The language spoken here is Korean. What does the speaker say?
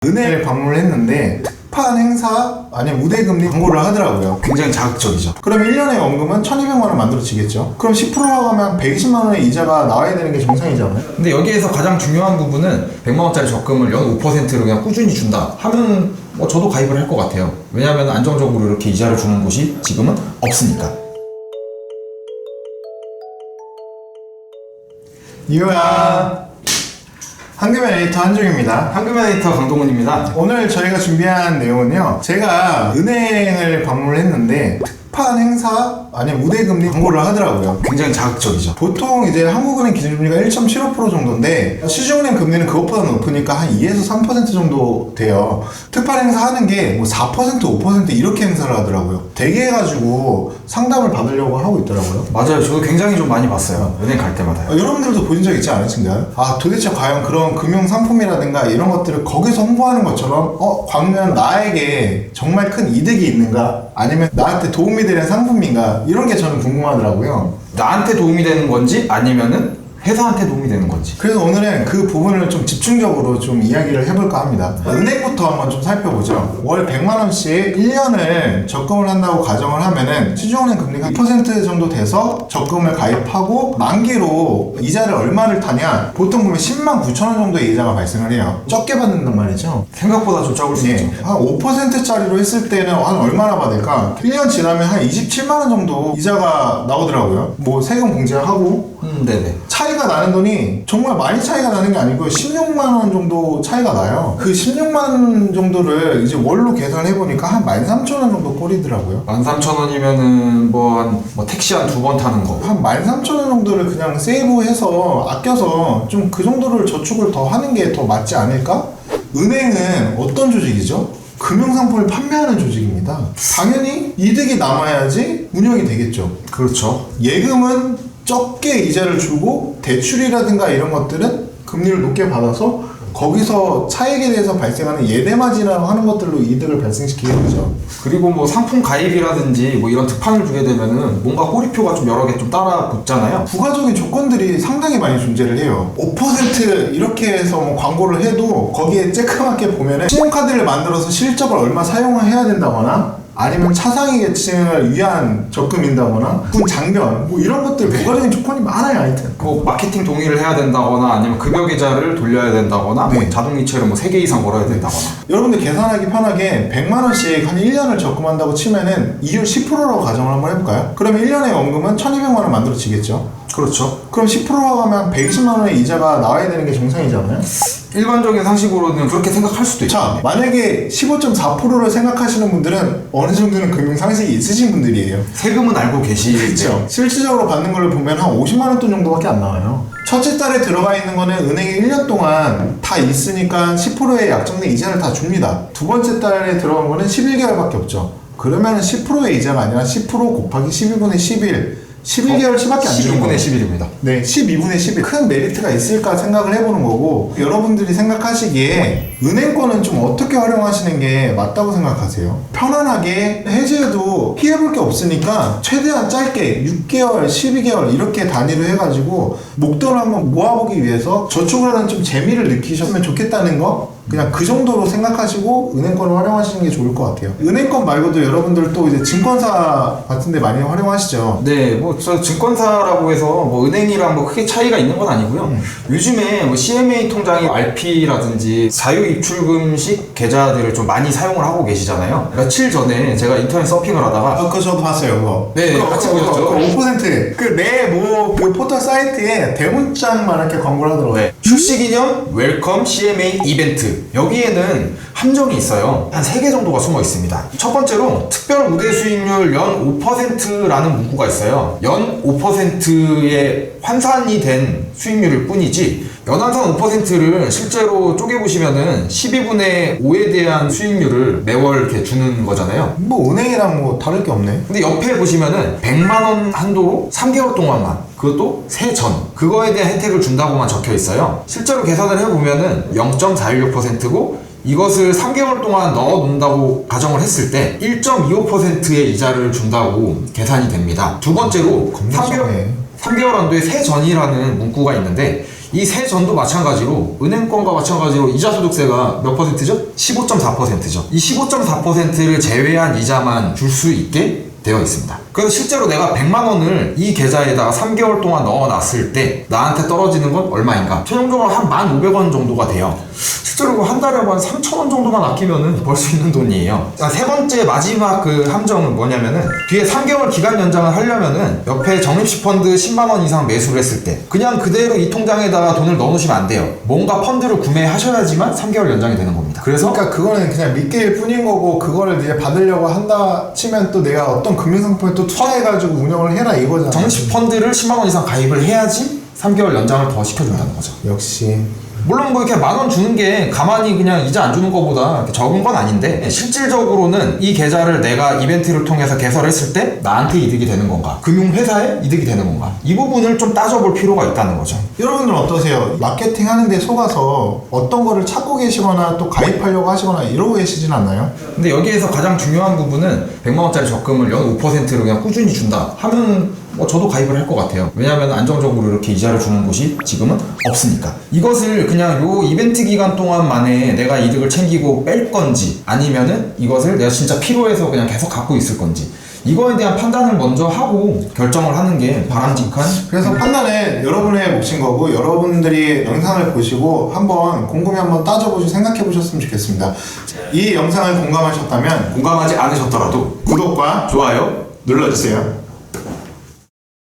은행을 방문을 했는데 특판 행사 아니면 우대금리 광고를 하더라고요. 굉장히 자극적이죠. 그럼 1년에 원금은 1200만 원 만들어지겠죠. 그럼 10%라고 하면 120만 원의 이자가 나와야 되는 게 정상이잖아요. 근데 여기에서 가장 중요한 부분은 100만 원짜리 적금을 연 5%로 그냥 꾸준히 준다 하면 저도 가입을 할 것 같아요. 왜냐하면 안정적으로 이렇게 이자를 주는 곳이 지금은 없으니까. 이호야, 한금의 에디터 한종입니다. 한금의 에디터 강동훈입니다. 오늘 저희가 준비한 내용은요, 제가 은행을 방문을 했는데 특판 행사 아니면 우대금리 광고를 하더라고요. 굉장히 자극적이죠. 보통 이제 한국은행 기준금리가 1.75% 정도인데 시중은행 금리는 그것보다 높으니까 한 2에서 3% 정도 돼요. 특판 행사 하는 게 뭐 4%, 5% 이렇게 행사를 하더라고요. 되게 해가지고 상담을 받으려고 하고 있더라고요. 맞아요. 저도 굉장히 좀 많이 봤어요. 은행 갈 때마다요. 여러분들도 보신 적 있지 않으신가요? 도대체 과연 그런 금융 상품이라든가 이런 것들을 거기서 홍보하는 것처럼 광면 나에게 정말 큰 이득이 있는가? 아니면 나한테 도움이 되는 상품인가? 이런 게 저는 궁금하더라고요. 나한테 도움이 되는 건지 아니면은 회사한테 도움이 되는 건지. 그래서 오늘은 그 부분을 좀 집중적으로 좀 이야기를 해볼까 합니다. 은행부터 한번 좀 살펴보죠. 월 100만원씩 1년을 적금을 한다고 가정을 하면은 시중은행 금리가 2% 정도 돼서 적금을 가입하고 만기로 이자를 얼마를 타냐, 보통 보면 10만 9천 원 정도의 이자가 발생을 해요. 적게 받는단 말이죠. 생각보다 좀 적을 수 있죠. 한 5%짜리로 했을 때는 한 얼마나 받을까? 1년 지나면 한 27만 원 정도 이자가 나오더라고요. 뭐 세금 공제하고 네네. 차이가 나는 돈이 정말 많이 차이가 나는 게 아니고 16만 원 정도 차이가 나요. 그 16만 원 정도를 이제 월로 계산해 보니까 한 13,000원 정도 꼴이더라고요. 13,000원이면은 택시 한 2번 타는 거. 한 13,000원 정도를 그냥 세이브해서 아껴서 좀 그 정도를 저축을 더 하는 게 더 맞지 않을까? 은행은 어떤 조직이죠? 금융상품을 판매하는 조직입니다. 당연히 이득이 남아야지 운영이 되겠죠. 그렇죠. 예금은 적게 이자를 주고 대출이라든가 이런 것들은 금리를 높게 받아서 거기서 차익에 대해서 발생하는 예대마진이라고 하는 것들로 이득을 발생시키게 되죠. 그리고 상품 가입이라든지 이런 특판을 주게 되면은 뭔가 꼬리표가 좀 여러 개 좀 따라 붙잖아요. 부가적인 조건들이 상당히 많이 존재를 해요. 5% 이렇게 해서 광고를 해도 거기에 쬐끄맣게 보면은 신용카드를 만들어서 실적을 얼마 사용을 해야 된다거나 아니면 차상위 계층을 위한 적금인다거나 군 장면 이런 것들 부가적인 조건이 많아요. 하여튼 마케팅 동의를 해야 된다거나 아니면 급여 계좌를 돌려야 된다거나 네. 자동이체를 3개 이상 걸어야 된다거나. 여러분들 계산하기 편하게 100만 원씩 한 1년을 적금한다고 치면은 이율 10%라고 가정을 한번 해볼까요? 그러면 1년에 원금은 1200만 원 만들어지겠죠. 그렇죠. 그럼 10%라고 하면 120만 원의 이자가 나와야 되는 게 정상이잖아요. 일반적인 상식으로는 그렇게 생각할 수도 있죠. 자, 만약에 15.4%를 생각하시는 분들은 어느 정도는 금융 상식이 있으신 분들이에요. 세금은 알고 계시죠. 그렇죠. 실질적으로 받는 걸 보면 한 50만 원 돈 정도밖에 안 나와요. 첫째 달에 들어가 있는 거는 은행에 1년 동안 다 있으니까 10%의 약정된 이자를 다 줍니다. 두 번째 달에 들어간 거는 11개월밖에 없죠. 그러면 10%의 이자가 아니라 10% 곱하기 12분의 11 11개월치밖에 안 주는 거예요. 12분의 11입니다. 네, 12분의 11. 큰 메리트가 있을까 생각을 해보는 거고, 여러분들이 생각하시기에 은행권은 좀 어떻게 활용하시는 게 맞다고 생각하세요? 편안하게 해지해도 피해볼 게 없으니까 최대한 짧게 6개월, 12개월 이렇게 단위로 해가지고 목돈을 한번 모아보기 위해서 저축을 하는 좀 재미를 느끼셨으면 좋겠다는 거, 그냥 그 정도로 생각하시고 은행권을 활용하시는 게 좋을 것 같아요. 은행권 말고도 여러분들 또 이제 증권사 같은 데 많이 활용하시죠? 네, 저 증권사라고 해서 은행이랑 크게 차이가 있는 건 아니고요. 요즘에 CMA 통장이 RP라든지 자유입출금식 계좌들을 좀 많이 사용을 하고 계시잖아요. 며칠 전에 제가 인터넷 서핑을 하다가 그거 저도 봤어요, 그거. 네, 같이 보셨죠? 5% 그 포털 사이트에 대문짝만 이렇게 광고를 하더라고요. 네. 출시기념 웰컴 CMA 이벤트. 여기에는 함정이 있어요. 한 3개 정도가 숨어 있습니다. 첫 번째로 특별 우대 수익률 연 5%라는 문구가 있어요. 연 5%의 환산이 된 수익률일 뿐이지 연환산 5%를 실제로 쪼개보시면은 12분의 5에 대한 수익률을 매월 이렇게 주는 거잖아요. 은행이랑 다를 게 없네. 근데 옆에 보시면은 100만원 한도로 3개월 동안만, 그것도 세전, 그거에 대한 혜택을 준다고만 적혀 있어요. 실제로 계산을 해보면은 0.416%고 이것을 3개월 동안 넣어 놓는다고 가정을 했을 때 1.25%의 이자를 준다고 계산이 됩니다. 두 번째로 3개월 한도의 세전이라는 문구가 있는데 이 세 전도 마찬가지로 은행권과 마찬가지로 이자 소득세가 몇 퍼센트죠? 15.4%죠. 이 15.4%를 제외한 이자만 줄 수 있게 되어 있습니다. 그래서 실제로 내가 100만 원을 이 계좌에다가 3개월 동안 넣어놨을 때 나한테 떨어지는 건 얼마인가? 최종적으로 한 1,500원 정도가 돼요. 실제로 한 달에 한 3,000원 정도만 아끼면은 벌 수 있는 돈이에요. 세 번째 마지막 그 함정은 뭐냐면은 뒤에 3개월 기간 연장을 하려면은 옆에 적립식 펀드 10만 원 이상 매수를 했을 때 그냥 그대로 이 통장에다가 돈을 넣어놓으시면 안 돼요. 뭔가 펀드를 구매하셔야지만 3개월 연장이 되는 겁니다. 그래서 그러니까 그거는 그냥 미끼일 뿐인 거고 그거를 이제 받으려고 한다 치면 또 내가 어떤 금융상품에 또 투자해가지고 운영을 해라 이거잖아. 적립식 펀드를 10만 원 이상 가입을 해야지 3개월 연장을 더 시켜준다는 거죠. 역시 물론 뭐 이렇게 10,000원 주는 게 가만히 그냥 이자 안 주는 것보다 이렇게 적은 건 아닌데 실질적으로는 이 계좌를 내가 이벤트를 통해서 개설했을 때 나한테 이득이 되는 건가 금융회사에 이득이 되는 건가 이 부분을 좀 따져볼 필요가 있다는 거죠. 여러분들 어떠세요? 마케팅 하는데 속아서 어떤 거를 찾고 계시거나 또 가입하려고 하시거나 이러고 계시진 않나요? 근데 여기에서 가장 중요한 부분은 100만 원짜리 적금을 연 5%로 그냥 꾸준히 준다 하면 뭐 저도 가입을 할 것 같아요. 왜냐하면 안정적으로 이렇게 이자를 주는 곳이 지금은 없으니까. 이것을 그냥 요 이벤트 기간 동안만에 내가 이득을 챙기고 뺄 건지 아니면은 이것을 내가 진짜 필요해서 그냥 계속 갖고 있을 건지 이거에 대한 판단을 먼저 하고 결정을 하는 게 바람직한. 그래서 판단은 여러분의 몫인 거고 여러분들이 영상을 보시고 한번 곰곰이 한번 따져보시고 생각해 보셨으면 좋겠습니다. 이 영상을 공감하셨다면 공감하지 않으셨더라도 구독과 좋아요 눌러주세요.